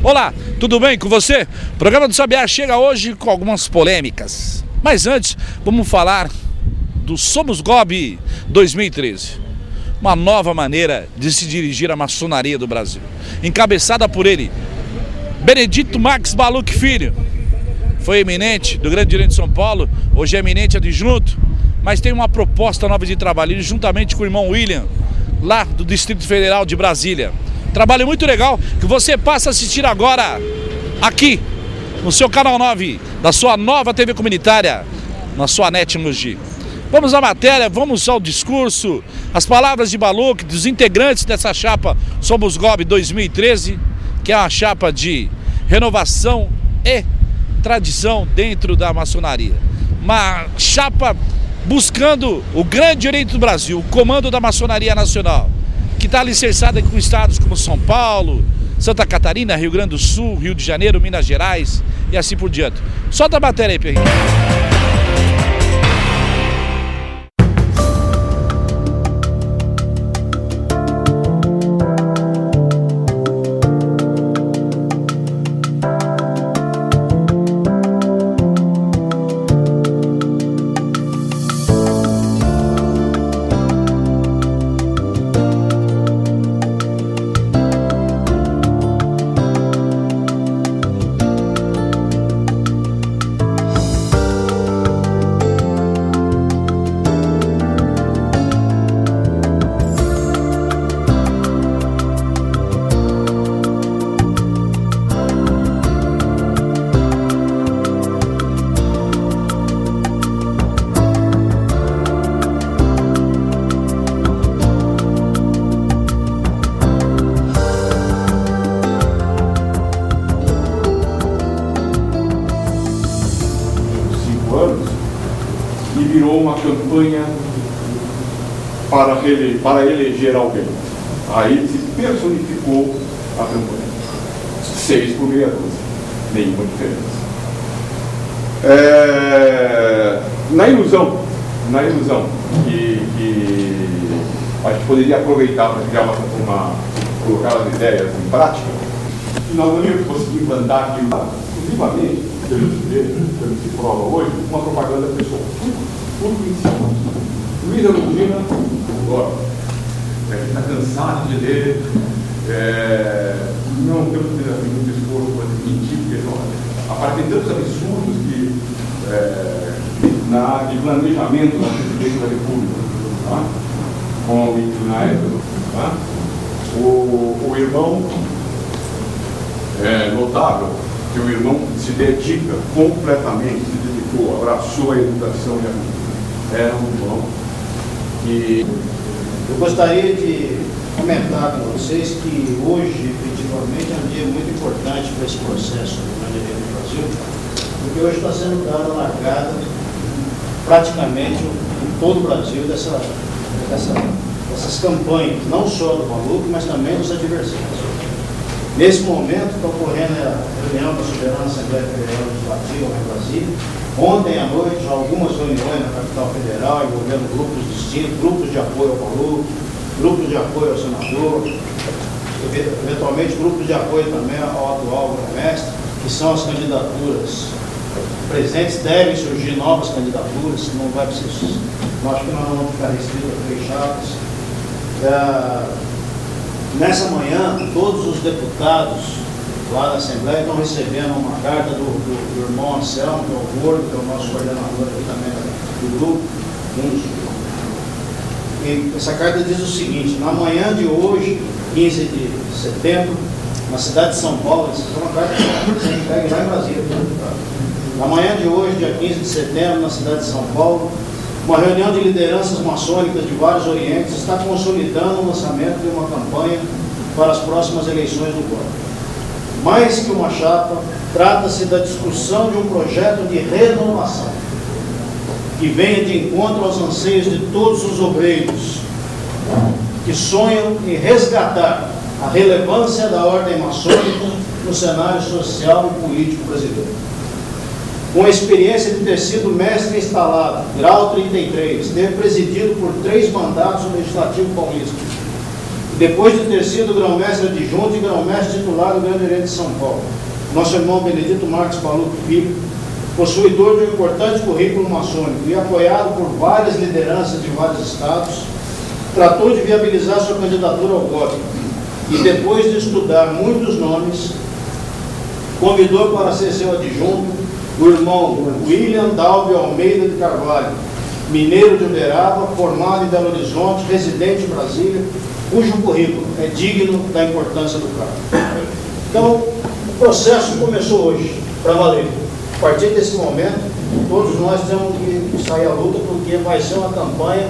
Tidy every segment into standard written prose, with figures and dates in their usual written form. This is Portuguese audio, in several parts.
Olá, tudo bem com você? O programa do Sabiá chega hoje com algumas polêmicas. Mas antes, vamos falar do Somos Gob 2013. Uma nova maneira de se dirigir à maçonaria do Brasil. Encabeçada por ele, Benedito Marques Baluc Filho. Foi eminente do Grande Direito de São Paulo, hoje é eminente adjunto, mas tem uma proposta nova de trabalho, juntamente com o irmão William, lá do Distrito Federal de Brasília. Trabalho muito legal que você passa a assistir agora aqui no seu canal 9 da sua nova TV comunitária, na sua NET Mogi. Vamos à matéria, vamos ao discurso, as palavras de Baluc, dos integrantes dessa chapa Somos Gob 2013, que é uma chapa de renovação e tradição dentro da maçonaria. Uma chapa buscando o grande direito do Brasil, o comando da maçonaria nacional, que está alicerçada com estados como São Paulo, Santa Catarina, Rio Grande do Sul, Rio de Janeiro, Minas Gerais e assim por diante. Solta a matéria aí, Perrinho. E virou uma campanha para eleger alguém. Aí se personificou a campanha. 6 por meia dúzia, nenhuma diferença. Na ilusão que a gente poderia aproveitar para criar colocar as ideias em prática, nós não íamos conseguir implantar aquilo exclusivamente, pelo que se prova hoje, uma propaganda pessoal. Tudo em cima. Luiz Erundina, agora, a gente está cansado de ler, não temos muito esforço para desmentir, porque aparecem tantos absurdos de planejamento da presidência da República, tá? Como na época, tá? O irmão notável, que o irmão se dedica completamente, se dedicou, abraçou a educação e a vida. Era um irmão que... Eu gostaria de comentar com vocês que hoje, efetivamente, é um dia muito importante para esse processo do Grande Direito do Brasil, porque hoje está sendo dada a largada praticamente em todo o Brasil dessas campanhas, não só do Baluc, mas também dos adversários. Nesse momento está ocorrendo a reunião da Soberana Assembleia Federal Legislativa em Brasília. Ontem à noite, algumas reuniões na capital federal envolvendo grupos distintos, grupos de apoio ao Baluc, grupos de apoio ao senador, eventualmente grupos de apoio também ao atual mestre, que são as candidaturas presentes. Devem surgir novas candidaturas, não vai precisar, acho que nós não vamos ficar restritos a 3 chapas. Nessa manhã, todos os deputados lá da Assembleia estão recebendo uma carta do irmão Anselmo, que é o Gordo, que é o nosso coordenador aqui também do grupo. E essa carta diz o seguinte: na manhã de hoje, 15 de setembro, na cidade de São Paulo, essa é uma carta que você entrega lá em Brasília. Na manhã de hoje, dia 15 de setembro, na cidade de São Paulo, uma reunião de lideranças maçônicas de vários orientes está consolidando o lançamento de uma campanha para as próximas eleições do GOB. Mais que uma chapa, trata-se da discussão de um projeto de renovação que venha de encontro aos anseios de todos os obreiros que sonham em resgatar a relevância da ordem maçônica no cenário social e político brasileiro. Com a experiência de ter sido mestre instalado, grau 33, ter presidido por 3 mandatos o Legislativo Paulista, depois de ter sido grão-mestre adjunto e grão-mestre titular do Grande Oriente de São Paulo. Nosso irmão Benedito Marques Paluto Filho, possuidor de um importante currículo maçônico e apoiado por várias lideranças de vários estados, tratou de viabilizar sua candidatura ao GOB e, depois de estudar muitos nomes, convidou para ser seu adjunto o irmão William Dalby Almeida de Carvalho, mineiro de Uberaba, formado em Belo Horizonte, residente em Brasília, cujo currículo é digno da importância do cargo. Então, o processo começou hoje, para valer. A partir desse momento, todos nós temos que sair à luta, porque vai ser uma campanha,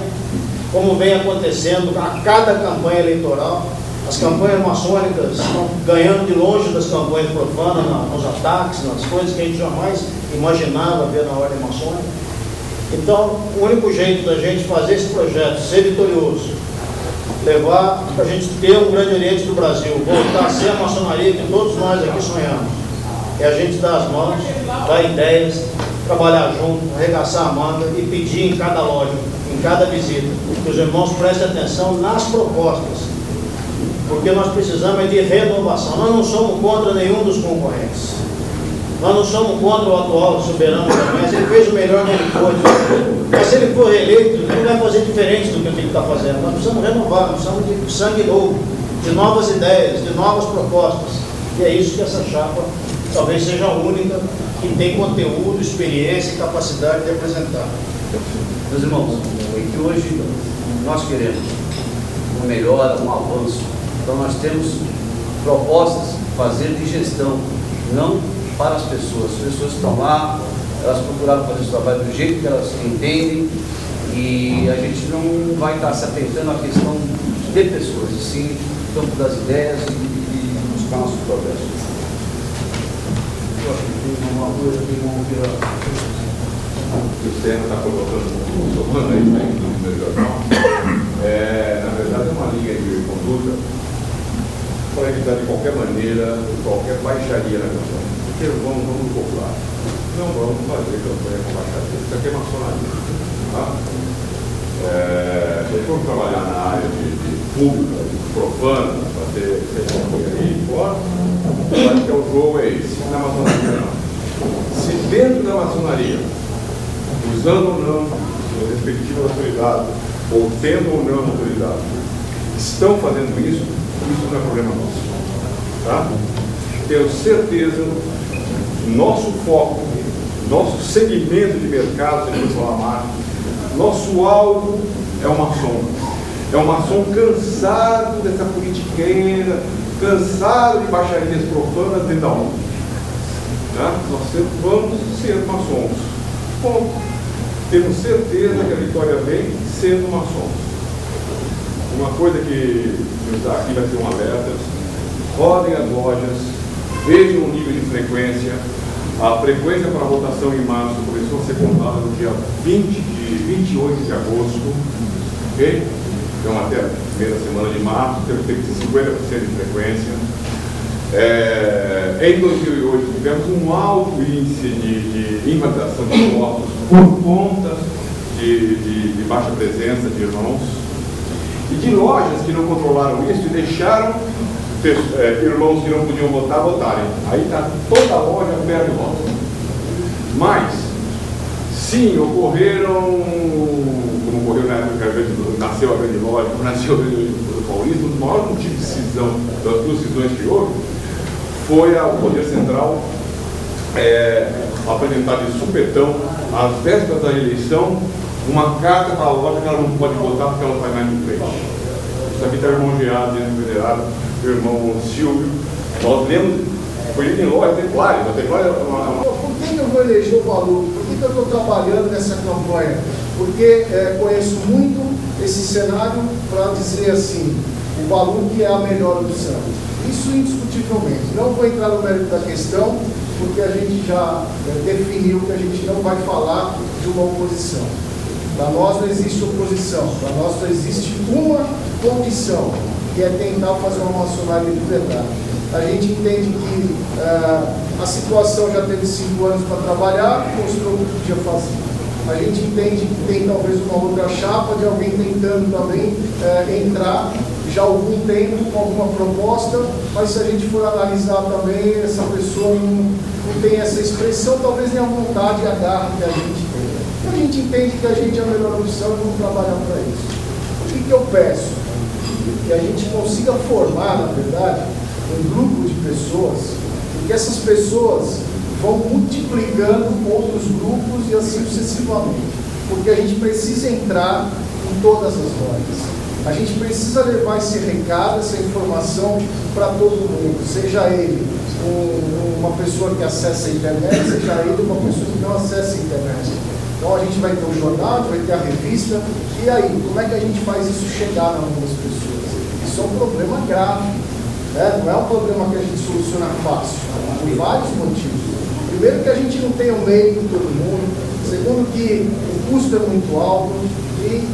como vem acontecendo a cada campanha eleitoral. As campanhas maçônicas estão ganhando de longe das campanhas profanas, nos ataques, nas coisas que a gente jamais imaginava ver na ordem maçônica. Então, o único jeito da gente fazer esse projeto ser vitorioso, levar para a gente ter um Grande Oriente do Brasil, voltar a ser a maçonaria que todos nós aqui sonhamos, é a gente dar as mãos, dar ideias, trabalhar junto, arregaçar a manga e pedir em cada loja, em cada visita, que os irmãos prestem atenção nas propostas, porque nós precisamos de renovação. Nós não somos contra nenhum dos concorrentes. Nós não somos contra o atual soberano também. Ele fez o melhor que ele pôde. Mas se ele for reeleito, ele não vai fazer diferente do que ele está fazendo. Nós precisamos renovar, nós precisamos de sangue novo, de novas ideias, de novas propostas. E é isso que essa chapa talvez seja a única que tem conteúdo, experiência e capacidade de apresentar. Meus irmãos, é que hoje nós queremos uma melhora, um avanço. Então nós temos propostas fazer de gestão, não para as pessoas. As pessoas estão lá, elas procuraram fazer esse trabalho do jeito que elas entendem e a gente não vai estar se atentando à questão de pessoas, e sim no campo das ideias e buscar nosso progresso. Eu acho que tem uma coisa que vão virar. O Serra está colocando aí no meu jornal. Na verdade, é uma linha de conduta para evitar de qualquer maneira, qualquer baixaria na campanha. Porque vamos popular. Não vamos fazer campanha com baixaria. Isso aqui é maçonaria. Tá? Se for trabalhar na área de pública, de profana, para ter campanha aí fora, acho que o jogo é esse. Na maçonaria, não. Se dentro da maçonaria, usando ou não a respectiva autoridade, ou tendo ou não autoridade, estão fazendo isso não é problema nosso. Tá? Tenho certeza, nosso foco, nosso segmento de mercado, se a gente falar marca, nosso alvo é o maçom. É um maçom cansado dessa politiqueira, cansado de baixarias profanas dentro da onda. Tá? Nós vamos ser maçons. Bom, temos certeza que a vitória vem sendo maçons. Uma coisa que está aqui vai ser um alerta: rodem as lojas, vejam o nível de frequência. A frequência para a votação em março começou a ser contada no dia 28 de agosto, ok? Então até a primeira semana de março temos que ter 50% de frequência. Em 2008 tivemos um alto índice de invalidação de votos por conta de baixa presença de irmãos e de lojas que não controlaram isso e deixaram irmãos que não podiam votar votarem. Aí está toda a loja perde voto. Mas, sim, ocorreram, como ocorreu na época que nasceu a grande loja, como nasceu a grande loja do Paulista, o maior motivo de decisão das duas decisões que houve foi o Poder Central apresentar de supetão, às vésperas da eleição, uma carta para a loja que ela não pode votar porque ela vai mais em frente. Isso aqui está irmãogeado dentro do federado, o irmão Silvio. Nós lemos, foi lido em loja, templário. A templária é uma... Por que eu vou eleger o Paluto? Por que eu estou trabalhando nessa campanha? Porque conheço muito esse cenário para dizer assim, o Paluto é a melhor opção. Isso indiscutivelmente. Não vou entrar no mérito da questão, porque a gente já definiu que a gente não vai falar de uma oposição. Para nós não existe oposição, para nós só existe uma condição, que é tentar fazer uma maçonaria de verdade. A gente entende que a situação já teve 5 anos para trabalhar, mostrou o que podia fazer. a gente entende que tem talvez uma outra chapa de alguém tentando também entrar já há algum tempo com alguma proposta, mas se a gente for analisar também, essa pessoa não tem essa expressão, talvez nem a vontade e a garra que a gente tem. E a gente entende que a gente é a melhor opção e vamos trabalhar para isso. O que eu peço? Que a gente consiga formar, na verdade, um grupo de pessoas, e que essas pessoas vão multiplicando outros grupos e assim sucessivamente. Porque a gente precisa entrar em todas as lojas. A gente precisa levar esse recado, essa informação para todo mundo, seja ele uma pessoa que acessa a internet, seja ele uma pessoa que não acessa a internet. Então a gente vai ter o jornal, vai ter a revista, e aí, como é que a gente faz isso chegar nas algumas pessoas? Isso é um problema grave, né? Não é um problema que a gente soluciona fácil, por vários motivos. Primeiro que a gente não tem o meio de todo mundo, segundo que o custo é muito alto, e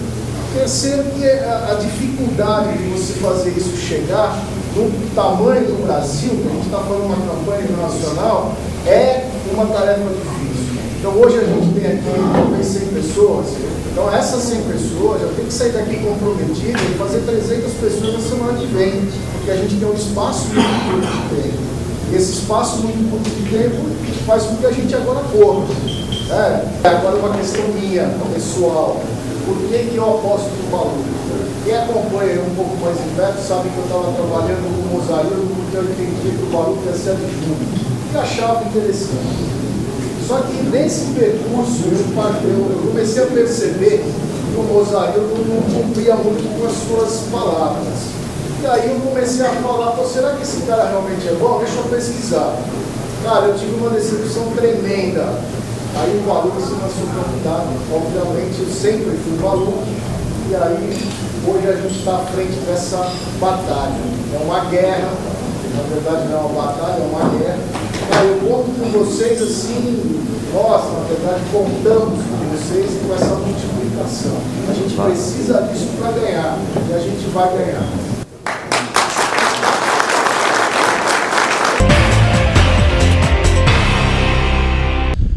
terceiro que a dificuldade de você fazer isso chegar no tamanho do Brasil, que a gente está falando uma campanha internacional, é uma tarefa difícil. Então hoje a gente tem aqui talvez 100 pessoas, então essas 100 pessoas já tem que sair daqui comprometidas e fazer 300 pessoas na semana que vem, porque a gente tem um espaço muito curto de tempo. E esse espaço muito curto de tempo faz com que a gente agora corra. Agora uma questão minha, pessoal. Por que eu aposto no Balu? Quem acompanha um pouco mais de perto sabe que eu estava trabalhando com o Mozaíro porque eu entendi que o Balu ia ser de junho. E achava interessante. Só que nesse percurso eu comecei a perceber que o Mozaíro não cumpria muito com as suas palavras. E aí eu comecei a falar, será que esse cara realmente é bom? Deixa eu pesquisar. Cara, eu tive uma decepção tremenda. Aí o Balu se lançou candidato. Obviamente eu sempre fui Balu. E aí hoje a gente está à frente dessa batalha. É uma guerra, na verdade não é uma batalha, é uma guerra. Aí eu conto com vocês assim, nós na verdade contamos com vocês e com essa multiplicação. A gente precisa disso para ganhar. E a gente vai ganhar.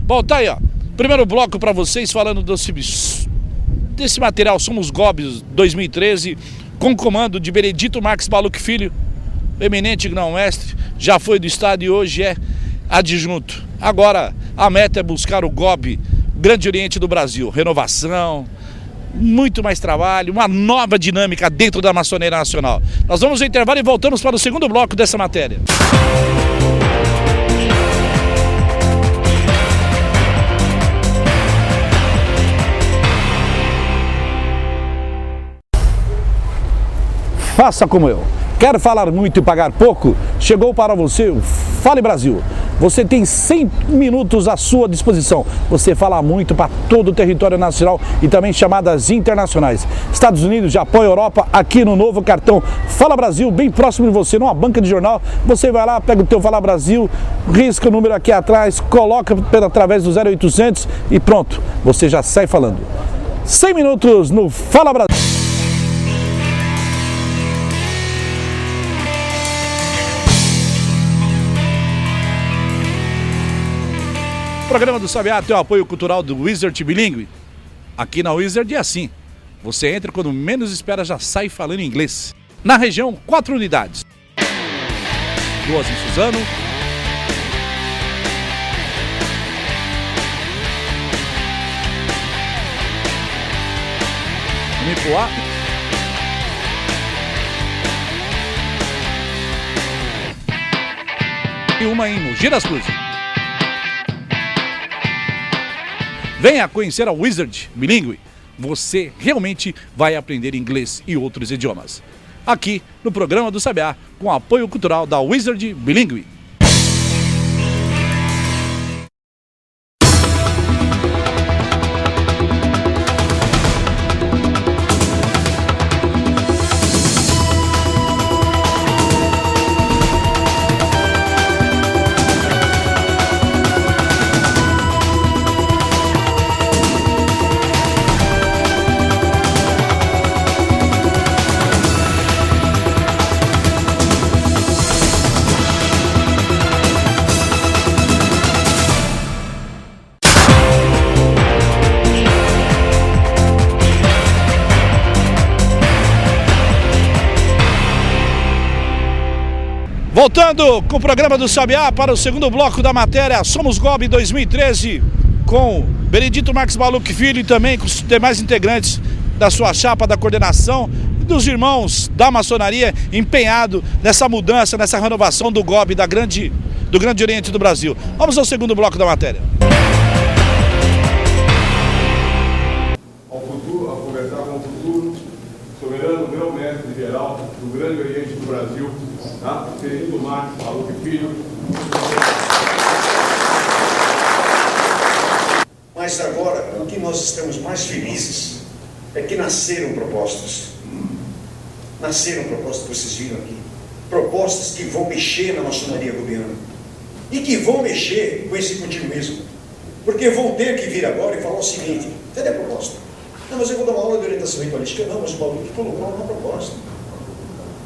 Bom, tá aí, ó. Primeiro bloco para vocês falando desse material Somos Gobs 2013, com comando de Benedito Marques Baluc Filho, eminente grão-mestre, já foi do estado e hoje é adjunto. Agora a meta é buscar o GOB Grande Oriente do Brasil, renovação, muito mais trabalho, uma nova dinâmica dentro da maçoneira nacional. Nós vamos ao intervalo e voltamos para o segundo bloco dessa matéria. Faça como eu. Quer falar muito e pagar pouco? Chegou para você o Fale Brasil. Você tem 100 minutos à sua disposição. Você fala muito para todo o território nacional e também chamadas internacionais. Estados Unidos, Japão, Europa, aqui no novo cartão Fala Brasil, bem próximo de você, numa banca de jornal. Você vai lá, pega o teu Fala Brasil, risca o número aqui atrás, coloca através do 0800 e pronto, você já sai falando. 100 minutos no Fala Brasil. O programa do Sabiá tem o apoio cultural do Wizard Bilingue. Aqui na Wizard é assim. Você entra quando menos espera, já sai falando inglês. Na região, 4 unidades. 2 em Suzano. Em Ipuá. E uma em Mogi das Cruzes. Venha conhecer a Wizard Bilingue. Você realmente vai aprender inglês e outros idiomas. Aqui no programa do Sabiá, com apoio cultural da Wizard Bilingue. Voltando com o programa do Sabiá para o segundo bloco da matéria Somos GOB 2013, com Benedito Marques Maluf Filho e também com os demais integrantes da sua chapa, da coordenação e dos irmãos da maçonaria empenhado nessa mudança, nessa renovação do GOB do Grande Oriente do Brasil. Vamos ao segundo bloco da matéria. Ao futuro, a conversar com o futuro, soberano grão-mestre geral do Grande Oriente do Brasil, tá? Benedito Marques Maluf Filho. Mas agora, o que nós estamos mais felizes é que nasceram propostas. Nasceram propostas que vocês viram aqui. Propostas que vão mexer na maçonaria gobiana. E que vão mexer com esse continuismo. Porque vão ter que vir agora e falar o seguinte: cadê a proposta? Não, mas eu vou dar uma aula de orientação ritualística. Não, mas o Maluf colocou uma proposta.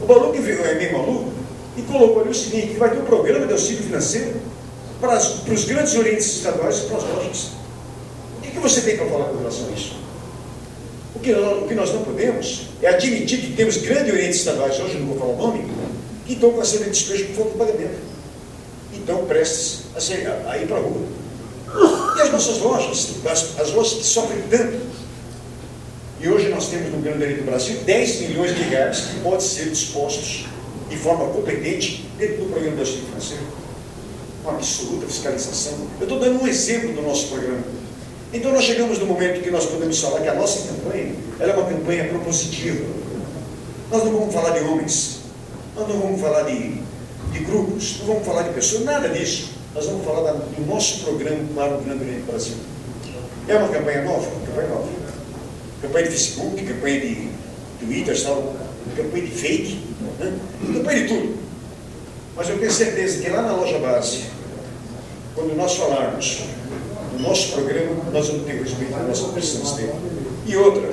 O Maluf é meio maluco e colocou ali o seguinte: que vai ter um programa de auxílio financeiro para os grandes orientes estaduais e para as lojas. O que você tem para falar com relação a isso? O que nós não podemos é admitir que temos grandes orientes estaduais, hoje não vou falar o nome, que estão com a cena de despejo por falta de pagamento. Então prestes a ir para a rua. E as nossas lojas, as lojas que sofrem tanto. E hoje nós temos no Grande Oriente do Brasil 10 milhões de reais que podem ser dispostos de forma competente dentro do programa de auxílio financeiro. Uma absoluta fiscalização. Eu estou dando um exemplo do nosso programa. Então nós chegamos no momento que nós podemos falar que a nossa campanha, ela é uma campanha propositiva. Nós não vamos falar de homens, nós não vamos falar de grupos, não vamos falar de pessoas, nada disso. Nós vamos falar do nosso programa para o Grande Oriente do Brasil. É uma campanha nova? Campanha nova. Campanha de Facebook, campanha de Twitter, campanha de fake, né? Campanha de tudo. Mas eu tenho certeza que lá na loja base, quando nós falarmos do nosso programa, nós vamos ter o respeito que nós precisamos ter. E outra,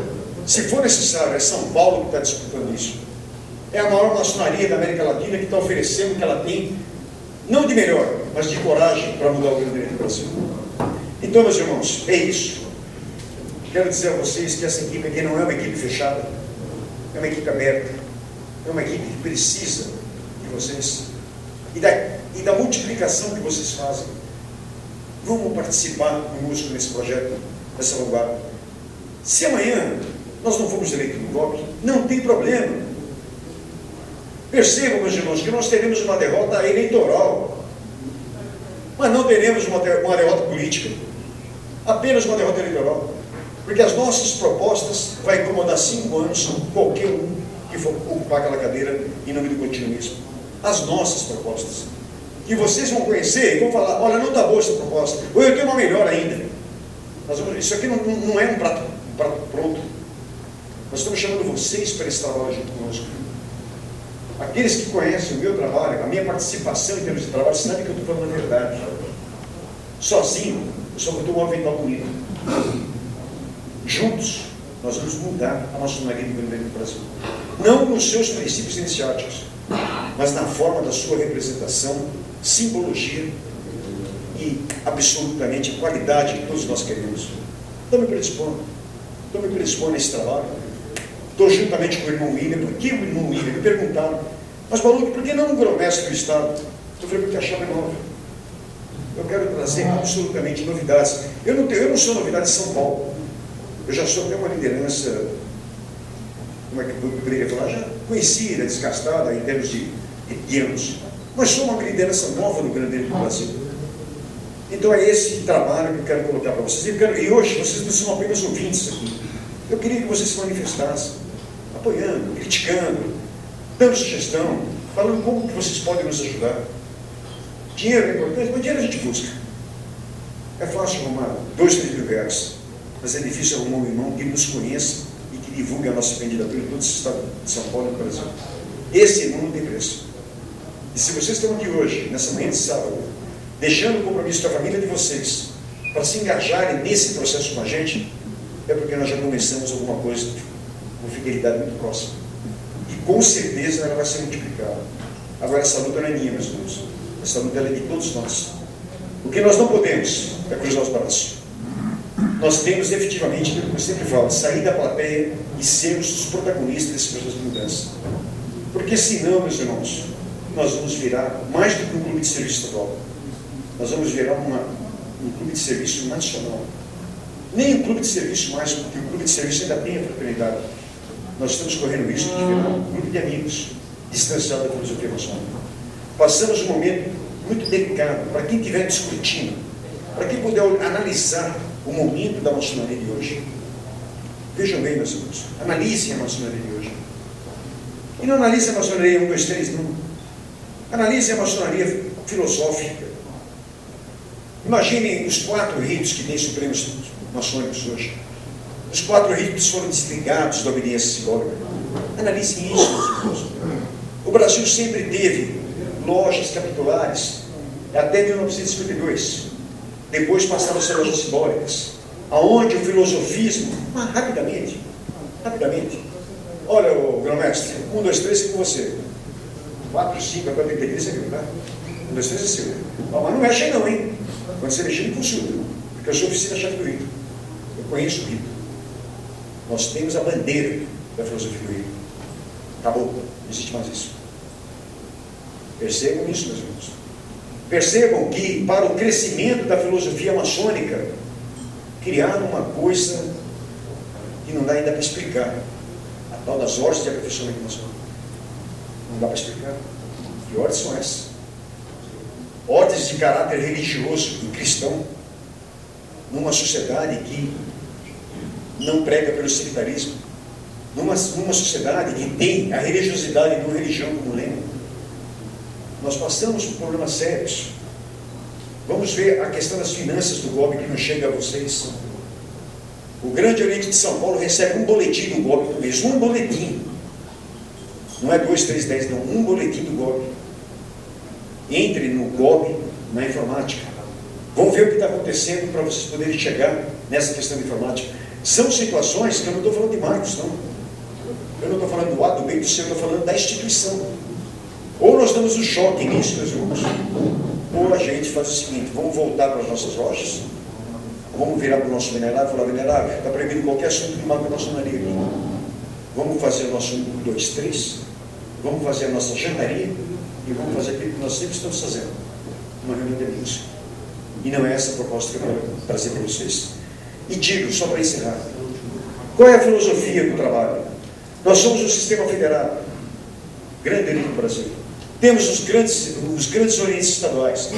se for necessário, é São Paulo que está disputando isso. É a maior maçonaria da América Latina que está oferecendo o que ela tem, não de melhor, mas de coragem para mudar o Grande Oriente do Brasil. Então, meus irmãos, é isso. Quero dizer a vocês que essa equipe aqui não é uma equipe fechada, é uma equipe aberta, é uma equipe que precisa de vocês e da multiplicação que vocês fazem. Vamos participar conosco nesse projeto, nessa vanguarda. Se amanhã nós não formos eleitos no GOB, não tem problema. Percebam, meus irmãos, que nós teremos uma derrota eleitoral, mas não teremos uma derrota política, apenas uma derrota eleitoral, porque as nossas propostas vão incomodar 5 anos qualquer um que for ocupar aquela cadeira em nome do continuismo. As nossas propostas, que vocês vão conhecer e vão falar: olha, não está boa essa proposta, ou eu tenho uma melhor ainda. Isso aqui não é um prato pronto. Nós estamos chamando vocês para esse trabalho junto conosco. Aqueles que conhecem o meu trabalho, a minha participação em termos de trabalho, sabem que eu estou falando a verdade. Sozinho, eu só vou ter um avental bonito. Juntos, nós vamos mudar a maçonaria do Grande Oriente do Brasil. Não nos seus princípios iniciáticos, mas na forma da sua representação, simbologia e absolutamente qualidade que todos nós queremos. Estou me predispondo a esse trabalho. Estou juntamente com o irmão William. Por que o irmão William? Me perguntaram: mas Maluf, por que não um grão-mestre do Estado? Eu falei: porque a chave é nova. Eu quero trazer absolutamente novidades. Eu não sou novidade de São Paulo. Eu já sou até uma liderança, como é que eu poderia falar, já conhecida, desgastada em termos de anos. Mas sou uma liderança nova no Grande Oriente do Brasil. Então é esse trabalho que eu quero colocar para vocês. E hoje vocês não são apenas ouvintes aqui. Eu queria que vocês se manifestassem, apoiando, criticando, dando sugestão, falando como que vocês podem nos ajudar. Dinheiro é importante, mas dinheiro a gente busca. É fácil arrumar 2, 3 mil reais, mas é difícil arrumar um irmão que nos conheça e que divulgue a nossa candidatura em todo esse estado de São Paulo e do Brasil. Esse irmão não tem preço. E se vocês estão aqui hoje, nessa manhã de sábado, deixando o compromisso com a família de vocês, para se engajarem nesse processo com a gente, é porque nós já começamos alguma coisa com fidelidade muito próxima. E com certeza ela vai ser multiplicada. Agora, essa luta não é minha, meus irmãos. Essa luta é de todos nós. O que nós não podemos é cruzar os braços. Nós temos efetivamente, como eu sempre falo, sair da plateia e sermos os protagonistas desse processo de mudança. Porque senão, meus irmãos, nós vamos virar mais do que um clube de serviço estadual. Nós vamos virar um clube de serviço nacional. Nem um clube de serviço mais, porque o clube de serviço ainda tem a fraternidade. Nós estamos correndo o risco de virar um grupo de amigos, distanciado da filosofia maçônica. Passamos um momento muito delicado para quem estiver discutindo, para quem puder analisar o momento da maçonaria de hoje. Vejam bem, meus amigos, analisem a maçonaria de hoje. E não analisem a maçonaria 1, 2, 3, não. Analisem a maçonaria filosófica. Imaginem os 4 ritos que têm supremos maçônicos hoje. Os 4 ritos foram desligados da obediência simbólica. Analisem isso, meus irmãos. O Brasil sempre teve lojas capitulares, até 1952. Depois passaram a ser lojas simbólicas, aonde o filosofismo, rapidamente, olha, o grão-mestre, 1, 2, 3, com você. 4, 5, agora 33, você viu, tá? 1, 2, 3 é seu. Mas não mexe aí não, hein? Quando você mexer, me consulta, porque eu sou oficina-chefe do rito. Eu conheço o rito. Nós temos a bandeira da filosofia do rito. Acabou, não existe mais isso. Percebam isso, meus irmãos. Percebam que, para o crescimento da filosofia maçônica, criaram uma coisa que não dá ainda para explicar. A tal das ordens de aperfeiçoamento maçônico. Não dá para explicar. Que ordens são essas? Ordens de caráter religioso e cristão, numa sociedade que não prega pelo sectarismo, numa sociedade que tem a religiosidade do religião como lema. Nós passamos por problemas sérios. Vamos ver a questão das finanças do GOB que não chega a vocês. O Grande Oriente de São Paulo recebe um boletim do GOB por mês, um boletim. Não é 2, 3, 10, não, um boletim do GOB. Entre no GOB, na informática. Vamos ver o que está acontecendo para vocês poderem chegar nessa questão de informática. São situações que eu não estou falando de Marcos, não. Eu não estou falando do A, do B, do C, eu estou falando da instituição. Ou nós damos um choque nisso, meus irmãos, ou a gente faz o seguinte: vamos voltar para as nossas lojas, vamos virar para o nosso venerável e falar: venerável, está proibido qualquer assunto que marca a maçonaria aqui. Vamos fazer o nosso 1, 2, 3, vamos fazer a nossa jantaria e vamos fazer aquilo que nós sempre estamos fazendo, uma reunião de amigos. E não é essa a proposta que eu quero trazer para vocês. E digo, só para encerrar, qual é a filosofia do trabalho? Nós somos um sistema federado, grande ali no Brasil. Temos os grandes orientes estaduais,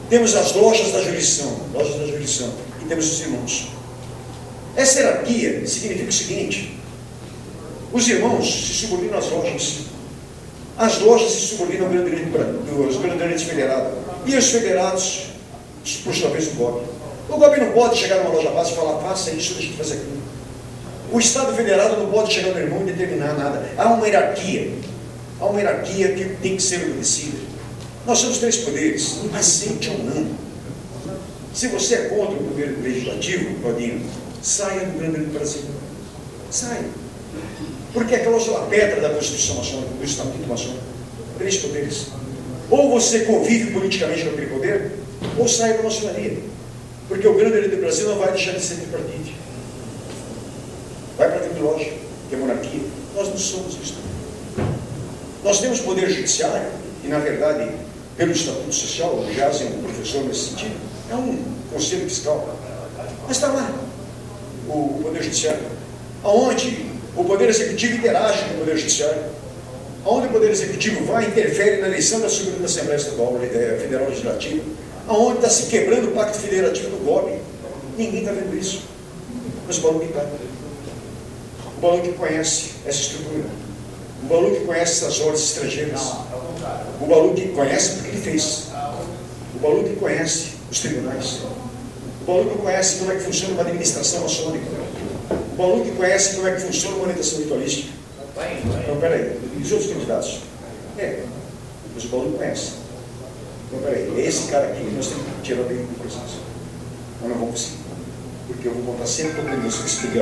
temos as lojas da jurisdição, e temos os irmãos. Essa hierarquia significa o seguinte: os irmãos se subordinam às lojas, as lojas se subordinam aos grandes orientes federados, e os federados, por sua vez, o GOB. O GOB não pode chegar numa loja base e falar: faça isso, deixa de fazer aquilo. O Estado Federado não pode chegar no irmão e determinar nada. Há uma hierarquia que tem que ser obedecida. Nós somos 3 poderes, aceite ou não. Se você é contra o governo legislativo, Claudinho, saia do Grande Brasil. Saia. Porque aquela é a pedra da Constituição maçônica, do Estatuto maçônico. 3 poderes. Ou você convive politicamente com aquele poder, ou saia da maçonaria. Porque o Grande do Brasil não vai deixar de ser tripartite. Vai para a loja, que é monarquia. Nós não somos isso. Nós temos poder judiciário, e na verdade, pelo Estatuto Social, o Jazz é um professor nesse sentido, é um conselho fiscal. Mas está lá o poder judiciário, onde o poder executivo interage com o poder judiciário, onde o poder executivo vai e interfere na eleição da Segunda Assembleia Estadual Federal Legislativa, onde está se quebrando o pacto federativo do GOB. Ninguém está vendo isso. Mas o Balu está. O Balu que conhece essa estrutura. O Balu que conhece essas ordens estrangeiras. O Balu que conhece porque ele fez. O Balu que conhece os tribunais. O Balu que conhece como é que funciona uma administração maçônica. O Balu que conhece como é que funciona uma orientação ritualística. Então, peraí, e os outros candidatos? Mas o Balu conhece. Então, peraí, é esse cara aqui que nós temos que tirar dele do processo. Nós não vamos conseguir. Porque eu vou contar sempre com o Deus que explica.